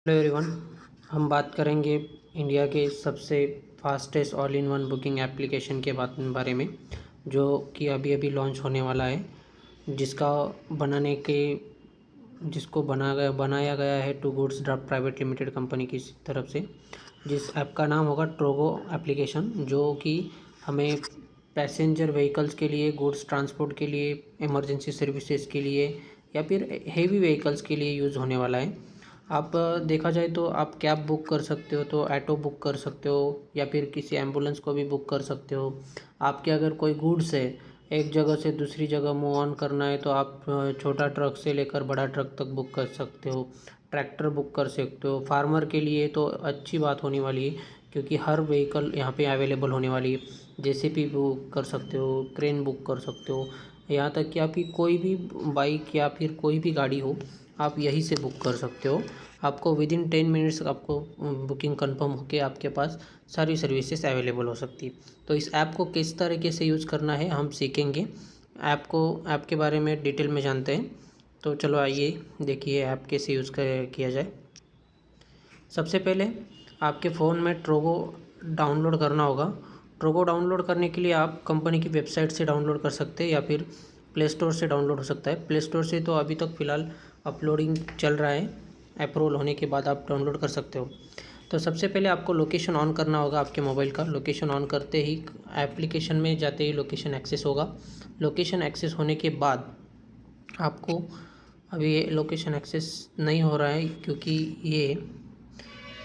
Hello everyone. हम बात करेंगे इंडिया के सबसे fastest all in one booking application के बारे में, जो कि अभी अभी लॉन्च होने वाला है, जिसका बनाने के जिसको बनाया गया है two goods draft private limited company की तरफ से। जिस ऐप का नाम होगा ट्रोगो एप्लीकेशन, जो कि हमें पैसेंजर व्हीकल्स के लिए, गुड्स ट्रांसपोर्ट के लिए, इमरजेंसी सर्विसेज के लिए या फिर हेवी व्हीकल्स के लिए यूज़ होने वाला है। आप देखा जाए तो आप कैब बुक कर सकते हो, तो ऑटो बुक कर सकते हो या फिर किसी एम्बुलेंस को भी बुक कर सकते हो। आपके अगर कोई गुड्स है, एक जगह से दूसरी जगह मूव ऑन करना है, तो आप छोटा ट्रक से लेकर बड़ा ट्रक तक बुक कर सकते हो। ट्रैक्टर बुक कर सकते हो। फार्मर के लिए तो अच्छी बात होने वाली है, क्योंकि हर व्हीकल यहाँ पे अवेलेबल होने वाली है। जेसीबी बुक कर सकते हो, क्रेन बुक कर सकते हो, यहाँ तक कि आपकी कोई भी बाइक या फिर कोई भी गाड़ी हो, आप यहीं से बुक कर सकते हो। आपको विदिन 10 मिनट्स आपको बुकिंग कंफर्म होकर आपके पास सारी सर्विसेज अवेलेबल हो सकती है। तो इस ऐप को किस तरीके से यूज़ करना है हम सीखेंगे। ऐप के बारे में डिटेल में जानते हैं। तो चलो आइए देखिए ऐप कैसे यूज़ किया जाए। सबसे पहले आपके फ़ोन में ट्रोगो डाउनलोड करना होगा। ट्रोगो डाउनलोड करने के लिए आप कंपनी की वेबसाइट से डाउनलोड कर सकते हैं या फिर प्ले स्टोर से डाउनलोड हो सकता है। प्ले स्टोर से तो अभी तक फ़िलहाल अपलोडिंग चल रहा है, अप्रूवल होने के बाद आप डाउनलोड कर सकते हो। तो सबसे पहले आपको लोकेशन ऑन करना होगा आपके मोबाइल का। लोकेशन ऑन करते ही एप्लीकेशन में जाते ही लोकेशन एक्सेस होगा। लोकेशन एक्सेस होने के बाद आपको, अभी ये लोकेशन एक्सेस नहीं हो रहा है क्योंकि ये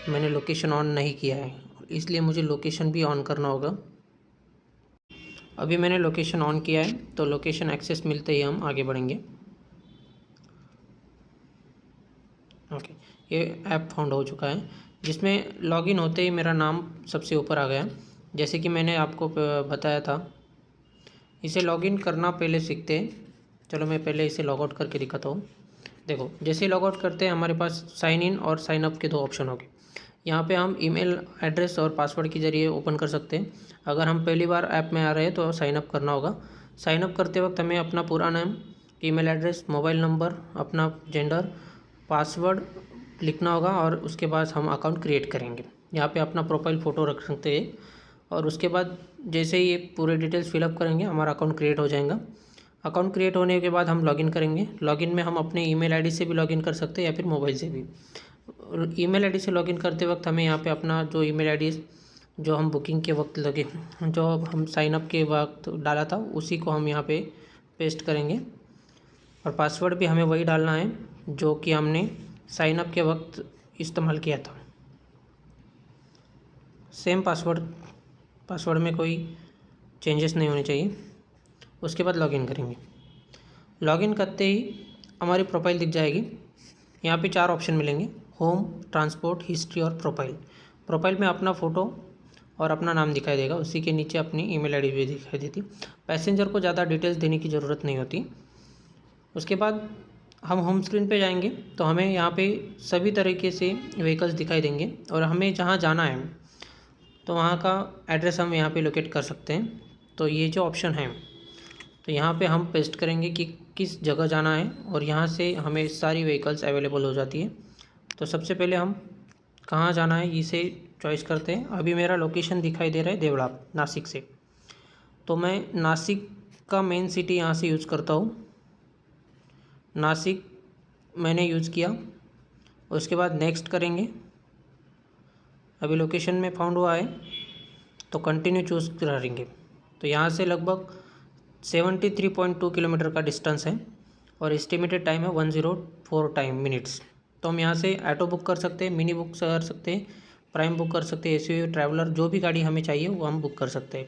मैंने लोकेशन ऑन नहीं किया है, इसलिए मुझे लोकेशन भी ऑन करना होगा। अभी मैंने लोकेशन ऑन किया है, तो लोकेशन एक्सेस मिलते ही हम आगे बढ़ेंगे। ओके, ये ऐप फाउंड हो चुका है, जिसमें लॉगिन होते ही मेरा नाम सबसे ऊपर आ गया। जैसे कि मैंने आपको बताया था, इसे लॉगिन करना पहले सीखते हैं। चलो मैं पहले इसे लॉग आउट करके दिखाता हूँ। देखो, जैसे ही लॉग आउट करते हैं हमारे पास साइन इन और साइन अप के दो ऑप्शन होंगे। यहाँ पे हम ईमेल एड्रेस और पासवर्ड के ज़रिए ओपन कर सकते हैं। अगर हम पहली बार ऐप में आ रहे हैं तो साइन अप करना होगा। साइन अप करते वक्त हमें अपना पूरा नाम, ईमेल एड्रेस, मोबाइल नंबर, अपना जेंडर, पासवर्ड लिखना होगा और उसके बाद हम अकाउंट क्रिएट करेंगे। यहाँ पे अपना प्रोफाइल फ़ोटो रख सकते हैं और उसके बाद जैसे ही ये पूरे डिटेल्स फिलअप करेंगे हमारा अकाउंट क्रिएट हो जाएगा। अकाउंट क्रिएट होने के बाद हम लॉगिन करेंगे। लॉगिन में हम अपने ईमेल आईडी से भी लॉगिन कर सकते हैं या फिर मोबाइल से भी। ईमेल आईडी से लॉगिन करते वक्त हमें यहाँ पे अपना जो ईमेल आईडी जो हम बुकिंग के वक्त लगे, जो हम साइन अप के वक्त डाला था, उसी को हम यहाँ पे पेस्ट करेंगे और पासवर्ड भी हमें वही डालना है जो कि हमने साइन अप के वक्त इस्तेमाल किया था। सेम पासवर्ड में कोई चेंजेस नहीं होने चाहिए। उसके बाद लॉगिन करेंगे। लॉगिन करते ही हमारी प्रोफाइल दिख जाएगी। यहाँ पे 4 ऑप्शन मिलेंगे: होम, ट्रांसपोर्ट, हिस्ट्री और प्रोफाइल। प्रोफाइल में अपना फ़ोटो और अपना नाम दिखाई देगा, उसी के नीचे अपनी ईमेल आईडी भी दिखाई देती। पैसेंजर को ज़्यादा डिटेल्स देने की ज़रूरत नहीं होती। उसके बाद हम होम स्क्रीन पे जाएंगे तो हमें यहाँ पे सभी तरीके से व्हीकल्स दिखाई देंगे और हमें जहाँ जाना है तो वहाँ का एड्रेस हम यहाँ पे लोकेट कर सकते हैं। तो ये जो ऑप्शन है, तो यहाँ पे हम पेस्ट करेंगे कि किस जगह जाना है और यहाँ से हमें सारी व्हीकल्स अवेलेबल हो जाती है। तो सबसे पहले हम कहाँ जाना है इसे चॉइस करते हैं। अभी मेरा लोकेशन दिखाई दे रहा है देवड़ा, नासिक से, तो मैं नासिक का मेन सिटी यहाँ से यूज़ करता हूँ। नासिक मैंने यूज़ किया, उसके बाद नेक्स्ट करेंगे। अभी लोकेशन में फाउंड हुआ है तो कंटिन्यू चूज़ करेंगे। तो यहाँ से लगभग 73.2 किलोमीटर का डिस्टेंस है और एस्टिमेटेड टाइम है 104 मिनट्स। तो हम यहाँ से ऑटो बुक कर सकते हैं, मिनी बुक कर सकते हैं, प्राइम बुक कर सकते हैं, एसयूवी, ट्रैवलर, जो भी गाड़ी हमें चाहिए वो हम बुक कर सकते हैं।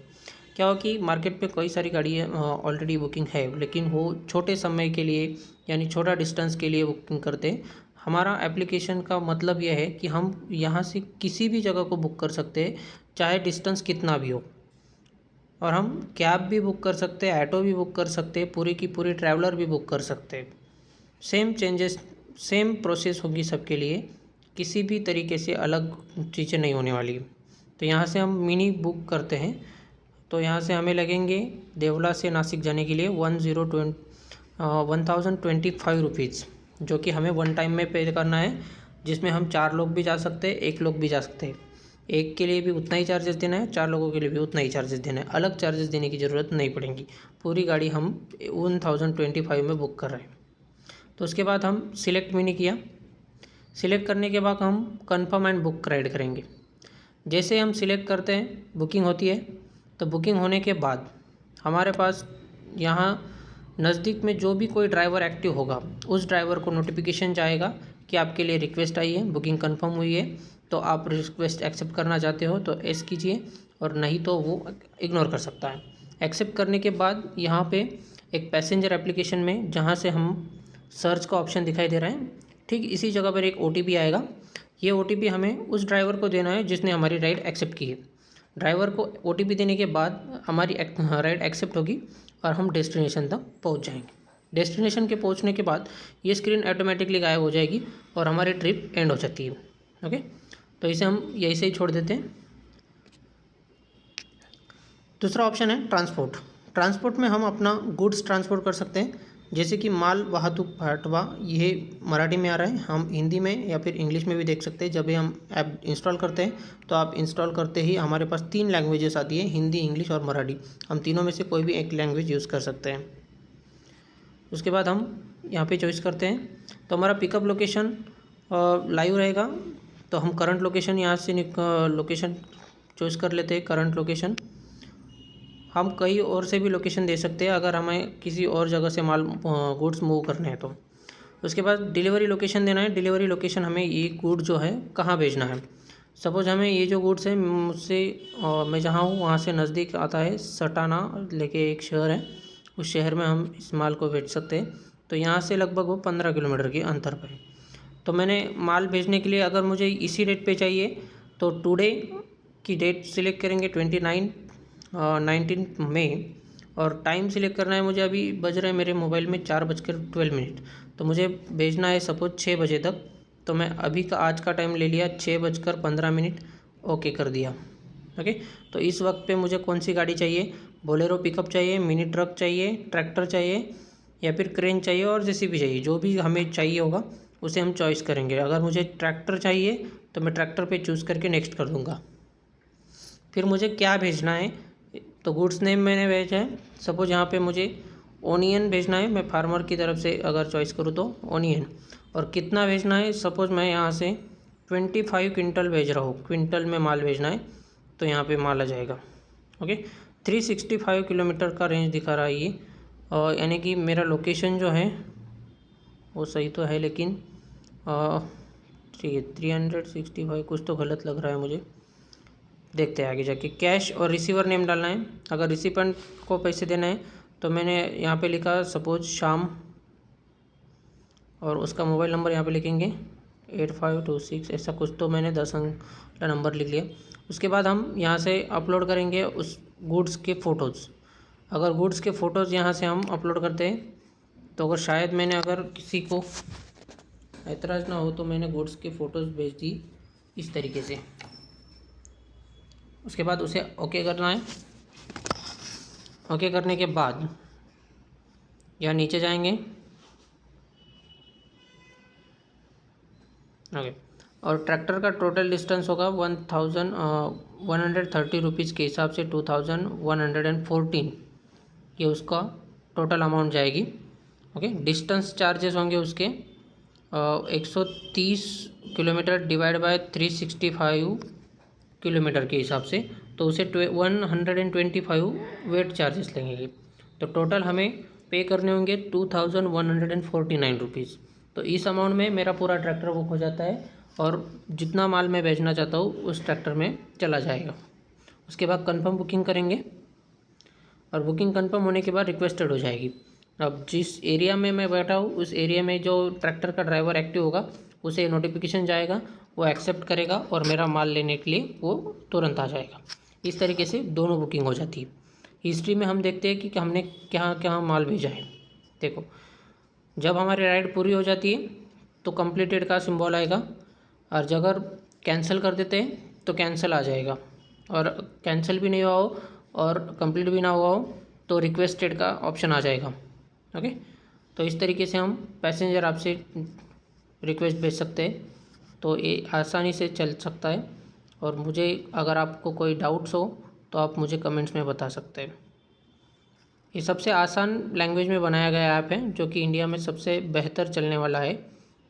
क्या हो कि मार्केट पे कई सारी गाड़ी ऑलरेडी बुकिंग है, लेकिन वो छोटे समय के लिए यानी छोटा डिस्टेंस के लिए बुकिंग करते हैं। हमारा एप्लीकेशन का मतलब यह है कि हम यहाँ से किसी भी जगह को बुक कर सकते हैं, चाहे डिस्टेंस कितना भी हो। और हम कैब भी बुक कर सकते हैं, ऑटो भी बुक कर सकते हैं, पूरी की पूरी ट्रैवलर भी बुक कर सकते हैं। सेम प्रोसेस होगी सबके लिए, किसी भी तरीके से अलग चीज़ें नहीं होने वाली। तो यहाँ से हम मिनी बुक करते हैं, तो यहाँ से हमें लगेंगे देवला से नासिक जाने के लिए 1025 रुपीज़, जो कि हमें वन टाइम में पे करना है। जिसमें हम 4 लोग भी जा सकते हैं, 1 लोग भी जा सकते हैं। एक के लिए भी उतना ही चार्जेस देना है, 4 लोगों के लिए भी उतना ही चार्जेस देना है, अलग चार्जेस देने की ज़रूरत नहीं पड़ेगी। पूरी गाड़ी हम 1025 में बुक कर रहे हैं। तो उसके बाद हम सिलेक्ट मैंने किया। सिलेक्ट करने के बाद हम कन्फर्म एंड बुक राइड करेंगे। जैसे हम सिलेक्ट करते हैं, बुकिंग होती है, तो बुकिंग होने के बाद हमारे पास यहाँ नज़दीक में जो भी कोई ड्राइवर एक्टिव होगा, उस ड्राइवर को नोटिफिकेशन जाएगा कि आपके लिए रिक्वेस्ट आई है, बुकिंग कंफर्म हुई है, तो आप रिक्वेस्ट एक्सेप्ट करना चाहते हो तो एस कीजिए, और नहीं तो वो इग्नोर कर सकता है। एक्सेप्ट करने के बाद यहाँ पे एक पैसेंजर एप्लीकेशन में जहाँ से हम सर्च का ऑप्शन दिखाई दे रहा है, ठीक इसी जगह पर एक OTP आएगा। ये OTP हमें उस ड्राइवर को देना है जिसने हमारी राइड एक्सेप्ट की है। ड्राइवर को OTP देने के बाद हमारी राइड एक्सेप्ट होगी और हम डेस्टिनेशन तक पहुंच जाएंगे। डेस्टिनेशन के पहुंचने के बाद ये स्क्रीन ऑटोमेटिकली गायब हो जाएगी और हमारी ट्रिप एंड हो जाती है। ओके, तो इसे हम यहीं से ही छोड़ देते हैं। दूसरा ऑप्शन है ट्रांसपोर्ट। ट्रांसपोर्ट में हम अपना गुड्स ट्रांसपोर्ट कर सकते हैं, जैसे कि माल वाहतूक भाटवा। ये मराठी में आ रहा है, हम हिंदी में या फिर इंग्लिश में भी देख सकते हैं। जब भी हम ऐप इंस्टॉल करते हैं तो आप इंस्टॉल करते ही हमारे पास 3 लैंग्वेजेस आती है, हिंदी, इंग्लिश और मराठी। हम तीनों में से कोई भी एक लैंग्वेज यूज़ कर सकते हैं। उसके बाद हम यहाँ पे चॉइस करते हैं, तो हमारा पिकअप लोकेशन लाइव रहेगा। तो हम करंट लोकेशन यहाँ से लोकेशन चॉइस कर लेते हैं। करंट लोकेशन हम कहीं और से भी लोकेशन दे सकते हैं अगर हमें किसी और जगह से माल गुड्स मूव करने हैं तो। उसके बाद डिलीवरी लोकेशन देना है। डिलीवरी लोकेशन हमें ये गुड जो है कहाँ भेजना है। सपोज हमें ये जो गुड्स है मुझसे मैं जहाँ हूँ वहाँ से नज़दीक आता है सटाना लेके एक शहर है, उस शहर में हम इस माल को भेज सकते हैं। तो यहाँ से लगभग वो 15 किलोमीटर के अंतर पर है। तो मैंने माल भेजने के लिए अगर मुझे इसी डेट पे चाहिए तो टुडे की डेट सिलेक्ट करेंगे 19 मई, और टाइम सिलेक्ट करना है मुझे। अभी बज रहे हैं मेरे मोबाइल में 4:12, तो मुझे भेजना है सपोज 6 बजे तक। तो मैं अभी का आज का टाइम ले लिया 6:15, ओके कर दिया। ओके, तो इस वक्त पे मुझे कौन सी गाड़ी चाहिए, बोलेरो पिकअप चाहिए, मिनी ट्रक चाहिए, ट्रैक्टर चाहिए या फिर क्रेन चाहिए और जेसीबी चाहिए, जो भी हमें चाहिए होगा उसे हम चॉइस करेंगे। अगर मुझे ट्रैक्टर चाहिए तो मैं ट्रैक्टर पे चूज़ करके नेक्स्ट कर दूँगा। फिर मुझे क्या भेजना है, तो गुड्स नेम मैंने भेजा है। सपोज यहाँ पे मुझे ओनियन भेजना है, मैं फार्मर की तरफ से अगर चॉइस करूँ तो ओनियन। और कितना भेजना है, सपोज मैं यहाँ से 25 क्विंटल भेज रहा हूँ, क्विंटल में माल भेजना है, तो यहाँ पे माल आ जाएगा। ओके, 365 किलोमीटर का रेंज दिखा रहा है ये, और यानी कि मेरा लोकेशन जो है वो सही तो है, लेकिन ठीक है 365 कुछ तो गलत लग रहा है मुझे। देखते हैं आगे जाके। कैश और रिसीवर नेम डालना है। अगर रिसिपेंट को पैसे देना है तो मैंने यहाँ पे लिखा सपोज शाम, और उसका मोबाइल नंबर यहाँ पे लिखेंगे 8526, ऐसा कुछ तो मैंने 10 अंक का नंबर लिख लिया। उसके बाद हम यहाँ से अपलोड करेंगे उस गुड्स के फ़ोटोज़। अगर गुड्स के फ़ोटोज़ यहाँ से हम अपलोड करते हैं तो अगर शायद मैंने अगर किसी को ऐतराज़ ना हो तो मैंने गुड्स के फ़ोटोज़ भेज दी इस तरीके से। उसके बाद उसे ओके करना है। ओके करने के बाद यहाँ नीचे जाएंगे। ओके, और ट्रैक्टर का टोटल डिस्टेंस होगा 1130 रुपीज़ के हिसाब से 2114, ये उसका टोटल अमाउंट जाएगी। ओके, डिस्टेंस चार्जेस होंगे उसके 130 किलोमीटर डिवाइड बाय 365 किलोमीटर के हिसाब से, तो उसे 125 वेट चार्जेस लगेंगे। तो टोटल हमें पे करने होंगे 2149 रुपीज़। तो इस अमाउंट में मेरा पूरा ट्रैक्टर बुक हो जाता है और जितना माल मैं बेचना चाहता हूँ उस ट्रैक्टर में चला जाएगा। उसके बाद कंफर्म बुकिंग करेंगे और बुकिंग कंफर्म होने के बाद रिक्वेस्टेड हो जाएगी। अब जिस एरिया में मैं बैठा हूँ उस एरिया में जो ट्रैक्टर का ड्राइवर एक्टिव होगा उसे नोटिफिकेशन जाएगा, वो एक्सेप्ट करेगा और मेरा माल लेने के लिए वो तुरंत आ जाएगा। इस तरीके से दोनों बुकिंग हो जाती है। हिस्ट्री में हम देखते हैं कि हमने क्या क्या माल भेजा है। देखो, जब हमारी राइड पूरी हो जाती है तो कंप्लीटेड का सिंबल आएगा, और अगर कैंसिल कर देते हैं तो कैंसिल आ जाएगा, और कैंसिल भी नहीं हुआ हो और कंप्लीट भी ना हुआ हो तो रिक्वेस्टेड का ऑप्शन आ जाएगा। ओके, तो इस तरीके से हम पैसेंजर आपसे रिक्वेस्ट भेज सकते हैं। तो ये आसानी से चल सकता है। और मुझे अगर आपको कोई डाउट्स हो तो आप मुझे कमेंट्स में बता सकते हैं। ये सबसे आसान लैंग्वेज में बनाया गया ऐप है जो कि इंडिया में सबसे बेहतर चलने वाला है।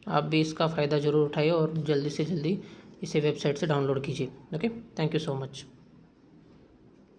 आप भी इसका फ़ायदा ज़रूर उठाइए और जल्दी से जल्दी इसे वेबसाइट से डाउनलोड कीजिए। Okay, thank you so much.